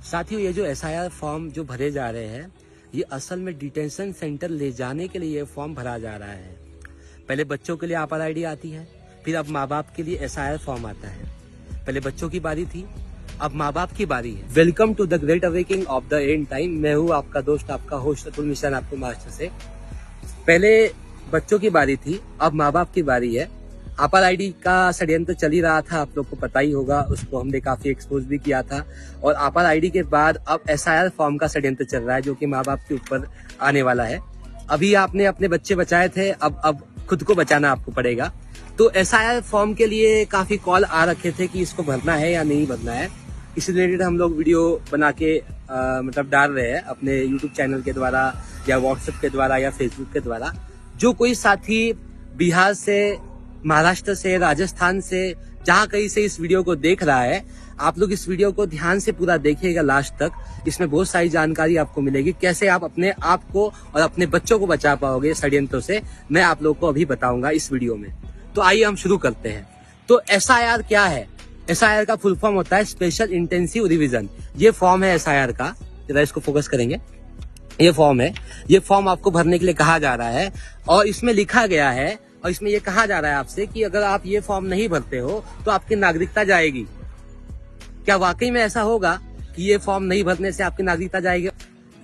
साथियों, ये जो एसआईआर फॉर्म जो भरे जा रहे हैं, ये असल में डिटेंशन सेंटर ले जाने के लिए ये फॉर्म भरा जा रहा है। पहले बच्चों के लिए आपार आईडी आती है, फिर अब माँ बाप के लिए एसआईआर फॉर्म आता है। पहले बच्चों की बारी थी, अब माँ बाप की बारी है। Welcome to the great awakening of the end time. मैं हूँ आपका दोस्त, आपका होस्ट अतुल मिश्रा, आपको मास्टर से। पहले बच्चों की बारी थी, अब माँ बाप की बारी है। आपार आईडी का षड्यंत्र चल ही रहा था, आप लोग को पता ही होगा, उसको हमने काफी एक्सपोज भी किया था। और आपार आईडी के बाद अब एसआईआर फॉर्म का षड्यंत्र चल रहा है, जो कि माँ बाप के ऊपर आने वाला है। अभी आपने अपने बच्चे बचाए थे, अब खुद को बचाना आपको पड़ेगा। तो एसआईआर फॉर्म के लिए काफी कॉल आ रखे थे कि इसको भरना है या नहीं भरना है। इस रिलेटेड हम लोग वीडियो बना के मतलब डाल रहे हैं अपने यूट्यूब चैनल के द्वारा, या व्हाट्सएप के द्वारा, या फेसबुक के द्वारा। जो कोई साथी बिहार से, महाराष्ट्र से, राजस्थान से, जहां कहीं से इस वीडियो को देख रहा है, आप लोग इस वीडियो को ध्यान से पूरा देखिएगा लास्ट तक। इसमें बहुत सारी जानकारी आपको मिलेगी, कैसे आप अपने आप को और अपने बच्चों को बचा पाओगे षड्यंत्रों से, मैं आप लोग को अभी बताऊंगा इस वीडियो में। तो आइए हम शुरू करते हैं। तो एसआईआर क्या है? एसआईआर का फुल फॉर्म होता है स्पेशल इंटेंसिव रिवीजन। ये फॉर्म है एसआईआर का, जरा इसको फोकस करेंगे। ये फॉर्म है, ये फॉर्म आपको भरने के लिए कहा जा रहा है, और इसमें लिखा गया है, और इसमें ये कहा जा रहा है आपसे कि अगर आप ये फॉर्म नहीं भरते हो तो आपकी नागरिकता जाएगी। क्या वाकई में ऐसा होगा कि ये फॉर्म नहीं भरने से आपकी नागरिकता जाएगी?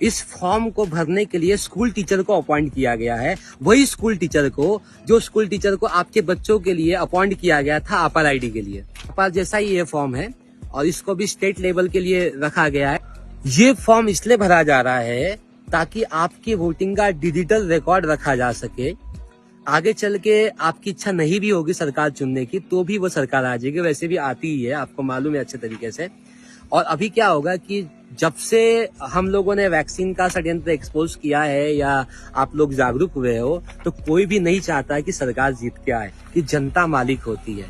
इस फॉर्म को भरने के लिए स्कूल टीचर को अपॉइंट किया गया है, वही स्कूल टीचर को जो स्कूल टीचर को आपके बच्चों के लिए अपॉइंट किया गया था आपार आईडी के लिए। आपार जैसा ही ये फॉर्म है, और इसको भी स्टेट लेवल के लिए रखा गया है। ये फॉर्म इसलिए भरा जा रहा है ताकि आपकी वोटिंग का डिजिटल रिकॉर्ड रखा जा सके। आगे चल के आपकी इच्छा नहीं भी होगी सरकार चुनने की, तो भी वो सरकार आ जाएगी, वैसे भी आती ही है, आपको मालूम है अच्छे तरीके से। और अभी क्या होगा कि जब से हम लोगों ने वैक्सीन का षड्यंत्र एक्सपोज किया है, या आप लोग जागरूक हुए हो, तो कोई भी नहीं चाहता है कि सरकार जीत के आए, कि जनता मालिक होती है।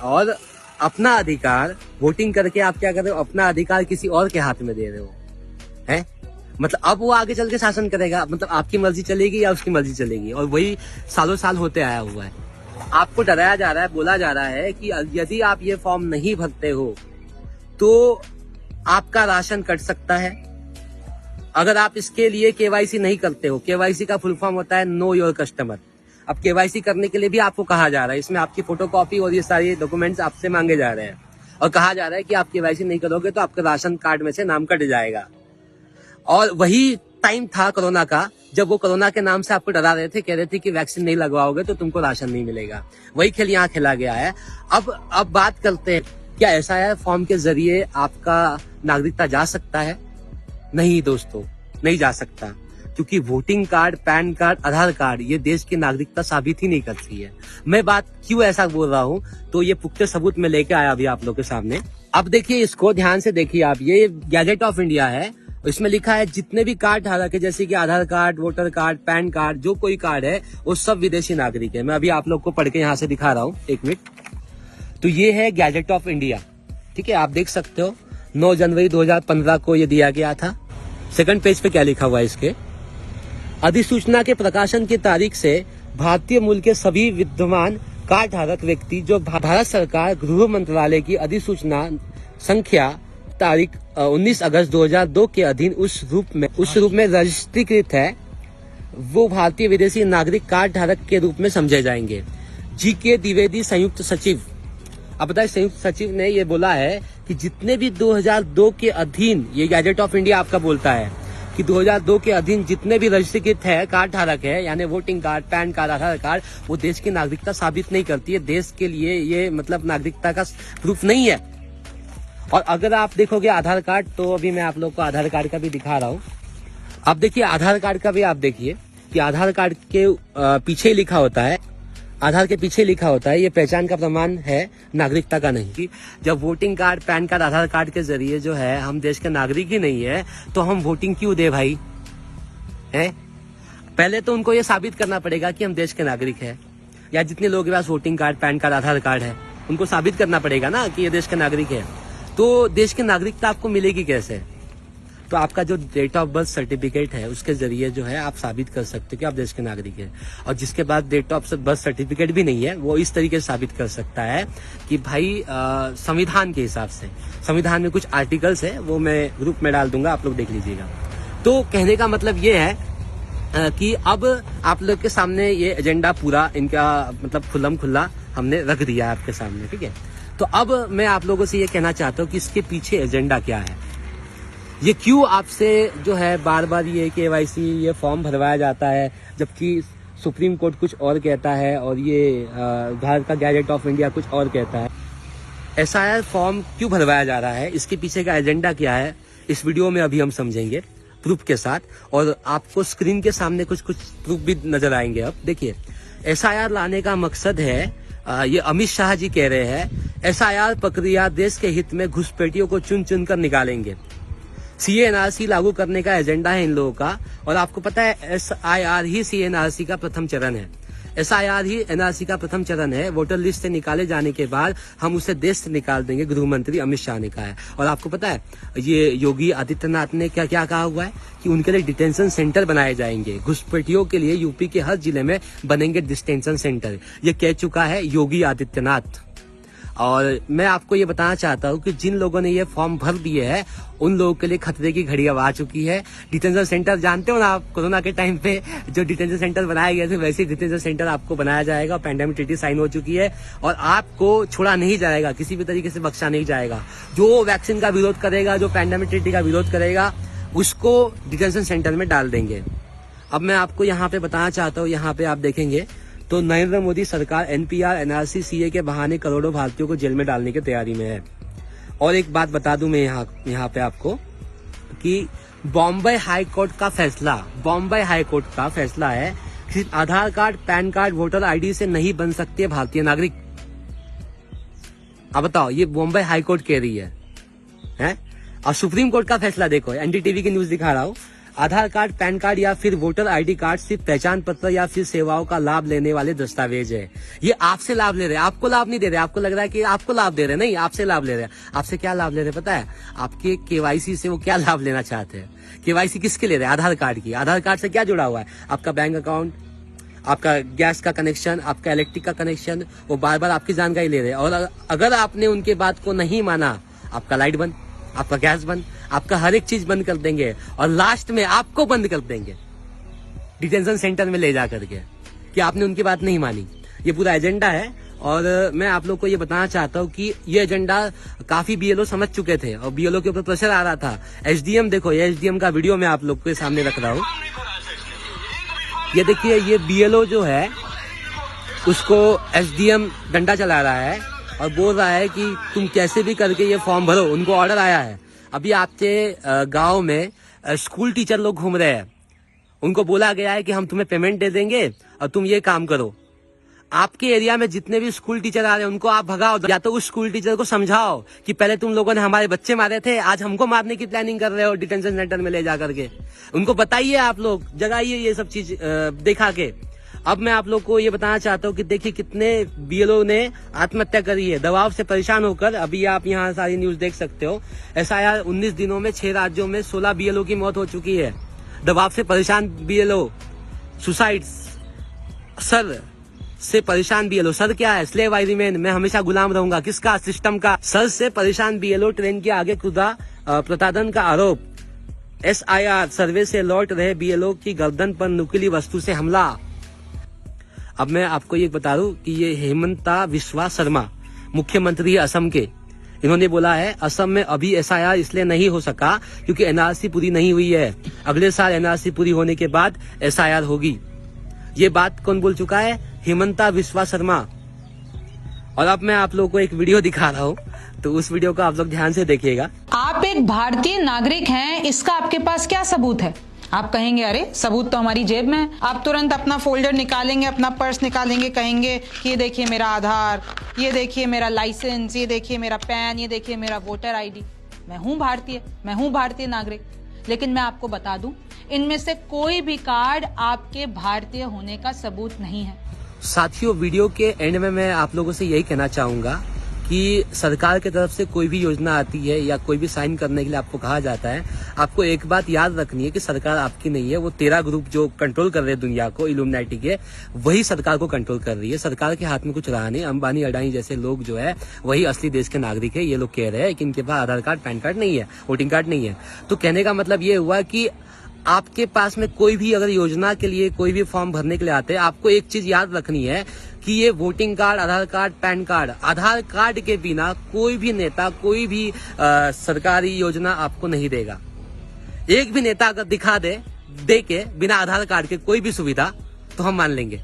और अपना अधिकार वोटिंग करके आप क्या कर रहे हो? अपना अधिकार किसी और के हाथ में दे रहे हो, है? मतलब अब वो आगे चल के शासन करेगा, मतलब आपकी मर्जी चलेगी या उसकी मर्जी चलेगी, और वही सालों साल होते आया हुआ है। आपको डराया जा रहा है, बोला जा रहा है कि यदि आप ये फॉर्म नहीं भरते हो तो आपका राशन कट सकता है। अगर आप इसके लिए केवाईसी नहीं करते हो, केवाईसी का फुल फॉर्म होता है नो योर कस्टमर। अब केवाईसी करने के लिए भी आपको कहा जा रहा है, इसमें आपकी फोटोकॉपी और ये सारे डॉक्यूमेंट्स आपसे मांगे जा रहे हैं, और कहा जा रहा है कि आप केवाईसी नहीं करोगे तो आपके राशन कार्ड में से नाम कट जाएगा। और वही टाइम था कोरोना का, जब वो कोरोना के नाम से आपको डरा रहे थे, कह रहे थे कि वैक्सीन नहीं लगवाओगे तो तुमको राशन नहीं मिलेगा। वही खेल यहाँ खेला गया है। अब बात करते हैं, क्या एसआईआर फॉर्म के जरिए आपका नागरिकता जा सकता है? नहीं दोस्तों, नहीं जा सकता, क्योंकि वोटिंग कार्ड, पैन कार्ड, आधार कार्ड ये देश की नागरिकता साबित ही नहीं करती है। मैं बात क्यों ऐसा बोल रहा हूँ, तो ये पुख्ते सबूत में लेके आया अभी आप लोग के सामने। अब देखिए, इसको ध्यान से देखिए आप। ये गैजेट ऑफ इंडिया है, इसमें लिखा है जितने भी कार्ड धारक है, जैसे कि Aadhaar card, voter card, PAN card, जो कोई कार्ड है, वो सब विदेशी नागरिक है। मैं अभी आप लोग को पढ़ के यहाँ से दिखा रहा हूँ, एक मिनट। तो ये है गैजेट ऑफ इंडिया, ठीक है, आप देख सकते हो। 9 जनवरी 2015 को ये दिया गया था। सेकंड पेज पे क्या लिखा हुआ है इसके? अधिसूचना के प्रकाशन की तारीख से भारतीय मूल के सभी विद्यमान कार्ड धारक व्यक्ति जो भारत सरकार गृह मंत्रालय की अधिसूचना संख्या तारीख 19 अगस्त 2002 के अधीन उस रूप में रजिस्ट्रीकृत है, वो भारतीय विदेशी नागरिक कार्ड धारक के रूप में समझे जाएंगे। जी.के. द्विवेदी, संयुक्त सचिव। अब बताइए, संयुक्त सचिव ने ये बोला है कि जितने भी 2002 के अधीन, ये गैजेट ऑफ इंडिया आपका बोलता है कि 2002 के अधीन जितने भी रजिस्ट्रीकृत है कार्ड धारक है, यानी वोटिंग कार्ड, पैन कार्ड, आधार कार्ड, वो देश की नागरिकता साबित नहीं करती है। देश के लिए ये मतलब नागरिकता का प्रूफ नहीं है। और अगर आप देखोगे आधार कार्ड, तो अभी मैं आप लोग को आधार कार्ड का भी दिखा रहा हूँ। अब देखिए, आधार कार्ड का भी आप देखिए कि आधार कार्ड के पीछे ही लिखा होता है, आधार के पीछे लिखा होता है ये पहचान का प्रमाण है, नागरिकता का नहीं। कि जब वोटिंग कार्ड, पैन कार्ड, आधार कार्ड के जरिए जो है हम देश के नागरिक ही नहीं है, तो हम वोटिंग क्यों दे भाई? है, पहले तो उनको ये साबित करना पड़ेगा कि हम देश के नागरिक है, या जितने लोगों के पास वोटिंग कार्ड, पैन कार्ड, आधार कार्ड है, उनको साबित करना पड़ेगा ना कि ये देश के नागरिक है। तो देश की नागरिकता आपको मिलेगी कैसे? तो आपका जो डेट ऑफ बर्थ सर्टिफिकेट है उसके जरिए जो है आप साबित कर सकते हो कि आप देश के नागरिक हैं। और जिसके बाद डेट ऑफ बर्थ सर्टिफिकेट भी नहीं है, वो इस तरीके से साबित कर सकता है कि भाई संविधान के हिसाब से, संविधान में कुछ आर्टिकल्स है, वो मैं ग्रुप में डाल दूंगा, आप लोग देख लीजिएगा। तो कहने का मतलब ये है कि अब आप लोग के सामने ये एजेंडा पूरा इनका मतलब खुल्लम खुल्ला हमने रख दिया आपके सामने, ठीक है। तो अब मैं आप लोगों से ये कहना चाहता हूँ कि इसके पीछे एजेंडा क्या है, ये क्यों आपसे जो है बार बार ये KYC ये फॉर्म भरवाया जाता है, जबकि सुप्रीम कोर्ट कुछ और कहता है और ये भारत का गैजेट ऑफ इंडिया कुछ और कहता है। SIR फॉर्म क्यों भरवाया जा रहा है, इसके पीछे का एजेंडा क्या है, इस वीडियो में अभी हम समझेंगे प्रूफ के साथ। और आपको स्क्रीन के सामने कुछ प्रूफ भी नजर आएंगे। अब देखिए, SIR लाने का मकसद है, ये अमित शाह जी कह रहे हैं, SIR प्रक्रिया देश के हित में घुसपैठियों को चुन चुन कर निकालेंगे। CA NRC लागू करने का एजेंडा है इन लोगों का। और आपको पता है SIR ही CA NRC का प्रथम चरण है, SIR ही NRC का प्रथम चरण है। वोटर लिस्ट से निकाले जाने के बाद हम उसे देश से निकाल देंगे, गृह मंत्री अमित शाह ने कहा है। और आपको पता है ये योगी आदित्यनाथ ने क्या क्या कहा हुआ है कि उनके लिए डिटेंशन सेंटर बनाए जाएंगे, घुसपैठियों के लिए यूपी के हर जिले में बनेंगे डिटेंशन सेंटर, ये कह चुका है योगी आदित्यनाथ। और मैं आपको ये बताना चाहता हूँ कि जिन लोगों ने ये फॉर्म भर दिए हैं उन लोगों के लिए खतरे की घड़ी अब आ चुकी है। डिटेंशन सेंटर जानते हो ना आप, कोरोना के टाइम पे जो डिटेंशन सेंटर बनाए गए थे वैसे डिटेंशन सेंटर आपको बनाया जाएगा। पैंडेमिक ट्रीटी साइन हो चुकी है और आपको छोड़ा नहीं जाएगा, किसी भी तरीके से बख्शा नहीं जाएगा। जो वैक्सीन का विरोध करेगा, जो पैंडेमिक ट्रीटी का विरोध करेगा, उसको डिटेंशन सेंटर में डाल देंगे। अब मैं आपको यहाँ पे बताना चाहता हूँ, यहाँ पे आप देखेंगे तो नरेंद्र मोदी सरकार NPR NRC CA के बहाने करोड़ों भारतीयों को जेल में डालने की तैयारी में है। और एक बात बता दूं मैं यहाँ पे आपको कि बॉम्बे हाई कोर्ट का फैसला है कि Aadhaar card, PAN card, voter ID से नहीं बन सकते भारतीय नागरिक। अब बताओ, ये बॉम्बे हाई कोर्ट कह रही है? और सुप्रीम कोर्ट का फैसला देखो, NDTV की न्यूज दिखा रहा हूँ। आधार कार्ड, पैन कार्ड या फिर वोटर ID कार्ड सिर्फ पहचान पत्र या फिर सेवाओं का लाभ लेने वाले दस्तावेज है। ये आपसे लाभ ले रहे हैं, आपको लाभ नहीं दे रहे। आपको लग रहा है कि आपको लाभ दे रहे हैं, नहीं, आपसे लाभ ले रहे हैं। आपसे क्या लाभ ले रहे हैं पता है? आपके KYC से वो क्या लाभ लेना चाहते हैं? KYC किसके ले रहे हैं? आधार कार्ड की। आधार कार्ड से क्या जुड़ा हुआ है? आपका बैंक अकाउंट, आपका गैस का कनेक्शन, आपका इलेक्ट्रिक का कनेक्शन, वो बार बार आपकी जानकारी ले रहे हैं। और अगर आपने उनके बात को नहीं माना, आपका लाइट बंद, आपका गैस बंद, आपका हर एक चीज बंद कर देंगे और लास्ट में आपको बंद कर देंगे डिटेंशन सेंटर में ले जा करके कि आपने उनकी बात नहीं मानी। ये पूरा एजेंडा है। और मैं आप लोग को ये बताना चाहता हूँ कि ये एजेंडा काफी BLO समझ चुके थे और BLO के ऊपर प्रेशर आ रहा था। SDM देखो, ये SDM का वीडियो मैं आप लोग के सामने रख रहा हूँ। ये देखिए, ये BLO जो है उसको SDM डंडा चला रहा है और बोल रहा है कि तुम कैसे भी करके ये फॉर्म भरो। उनको ऑर्डर आया है। अभी आपके गांव में स्कूल टीचर लोग घूम रहे हैं, उनको बोला गया है कि हम तुम्हें पेमेंट दे देंगे और तुम ये काम करो। आपके एरिया में जितने भी स्कूल टीचर आ रहे हैं उनको आप भगाओ, या तो उस स्कूल टीचर को समझाओ कि पहले तुम लोगों ने हमारे बच्चे मारे थे, आज हमको मारने की प्लानिंग कर रहे हो डिटेंशन सेंटर में ले जा करके। उनको बताइए, आप लोग जगाइए ये सब चीज दिखा के। अब मैं आप लोग को ये बताना चाहता हूँ कि देखिए कितने BLO ने आत्महत्या करी है दबाव से परेशान होकर। अभी आप यहाँ सारी न्यूज देख सकते हो। SIR 19 दिनों में 6 राज्यों में 16 BLO की मौत हो चुकी है। दबाव से परेशान BLO, सुसाइड, सर से परेशान BLO। सर क्या है? स्लेव आई रिमेन, मैं हमेशा गुलाम रहूंगा। किसका? सिस्टम का। सर से परेशान BLO ट्रेन के आगे कूदा, प्रताड़न का आरोप। SIR सर्वे से लौट रहे BLO की गर्दन पर नुकीली वस्तु से हमला। अब मैं आपको ये बता दूं कि ये हेमंता बिस्वा शर्मा मुख्यमंत्री असम के, इन्होंने बोला है असम में अभी SIR इसलिए नहीं हो सका क्योंकि NRC पूरी नहीं हुई है। अगले साल NRC पूरी होने के बाद SIR होगी। ये बात कौन बोल चुका है? हेमंता बिस्वा शर्मा। और अब मैं आप लोगों को एक वीडियो दिखा रहा हूँ, तो उस वीडियो को आप लोग ध्यान से देखिएगा। आप एक भारतीय नागरिक हैं, इसका आपके पास क्या सबूत है? आप कहेंगे अरे सबूत तो हमारी जेब में है। आप तुरंत अपना फोल्डर निकालेंगे, अपना पर्स निकालेंगे, कहेंगे कि ये देखिए मेरा आधार, ये देखिए मेरा लाइसेंस, ये देखिए मेरा पैन, ये देखिए मेरा वोटर ID। मैं हूँ भारतीय नागरिक। लेकिन मैं आपको बता दूं, इनमें से कोई भी कार्ड आपके भारतीय होने का सबूत नहीं है। साथियों, वीडियो के एंड में मैं आप लोगों से यही कहना चाहूंगा कि सरकार की तरफ से कोई भी योजना आती है या कोई भी साइन करने के लिए आपको कहा जाता है, आपको एक बात याद रखनी है कि सरकार आपकी नहीं है, वो 13 ग्रुप जो कंट्रोल कर रहे हैं दुनिया को, इल्यूमिनाटी के, वही सरकार को कंट्रोल कर रही है। सरकार के हाथ में कुछ रहा नहीं। अंबानी अडानी जैसे लोग जो है वही असली देश के नागरिक है। ये लोग कह रहे हैं कि इनके पास आधार कार्ड, पैन कार्ड नहीं है, वोटिंग कार्ड नहीं है। तो कहने का मतलब ये हुआ कि आपके पास में कोई भी अगर योजना के लिए कोई भी फॉर्म भरने के लिए आते हैं, आपको एक चीज याद रखनी है कि ये वोटिंग कार्ड, आधार कार्ड, पैन कार्ड, आधार कार्ड के बिना कोई भी नेता, कोई भी सरकारी योजना आपको नहीं देगा। एक भी नेता अगर दिखा दे के बिना आधार कार्ड के कोई भी सुविधा, तो हम मान लेंगे।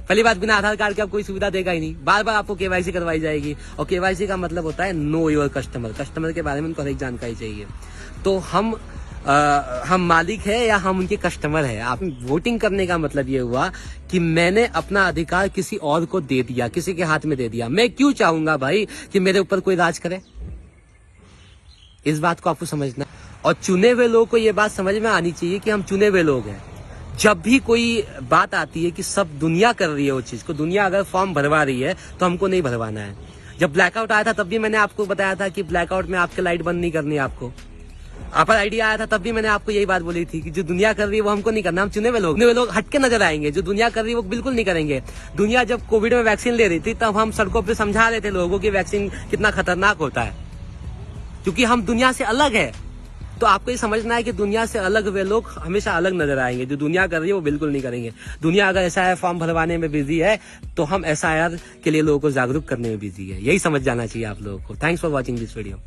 पहली बात, बिना आधार कार्ड के आप कोई सुविधा देगा ही नहीं। बार बार आपको केवाईसी करवाई जाएगी, और केवाईसी का मतलब होता है नो योर कस्टमर। कस्टमर के बारे में उनको हर एक जानकारी चाहिए। तो हम मालिक है या हम उनके कस्टमर है। आप वोटिंग करने का मतलब ये हुआ कि मैंने अपना अधिकार किसी और को दे दिया, किसी के हाथ में दे दिया। मैं क्यों चाहूंगा भाई कि मेरे ऊपर कोई राज करे? इस बात को आपको समझना। और चुने हुए लोगों को ये बात समझ में आनी चाहिए कि हम चुने हुए लोग हैं। जब भी कोई बात आती है कि सब दुनिया कर रही है वो चीज को, दुनिया अगर फॉर्म भरवा रही है तो हमको नहीं भरवाना है। जब ब्लैकआउट आया था तब भी मैंने आपको बताया था कि ब्लैकआउट में आपके लाइट बंद नहीं करनी है आपको। आपर आइडिया आया था तब भी मैंने आपको यही बात बोली थी कि जो दुनिया कर रही है वो हमको नहीं करना। हम चुने हुए लोग हटके नजर आएंगे। जो दुनिया कर रही है वो बिल्कुल नहीं करेंगे। दुनिया जब कोविड में वैक्सीन ले रही थी तब हम सड़कों पे समझा रहे थे लोगों की वैक्सीन कितना खतरनाक होता है, क्योंकि हम दुनिया से अलग है। तो आपको ये समझना है कि दुनिया से अलग वे लोग हमेशा अलग नजर आएंगे। जो दुनिया कर रही है वो बिल्कुल नहीं करेंगे। दुनिया अगर SIR फॉर्म भरवाने में बिजी है तो हम SIR के लिए लोगों को जागरूक करने में बिजी है। यही समझ जाना चाहिए आप लोगों को। Thanks for watching this video.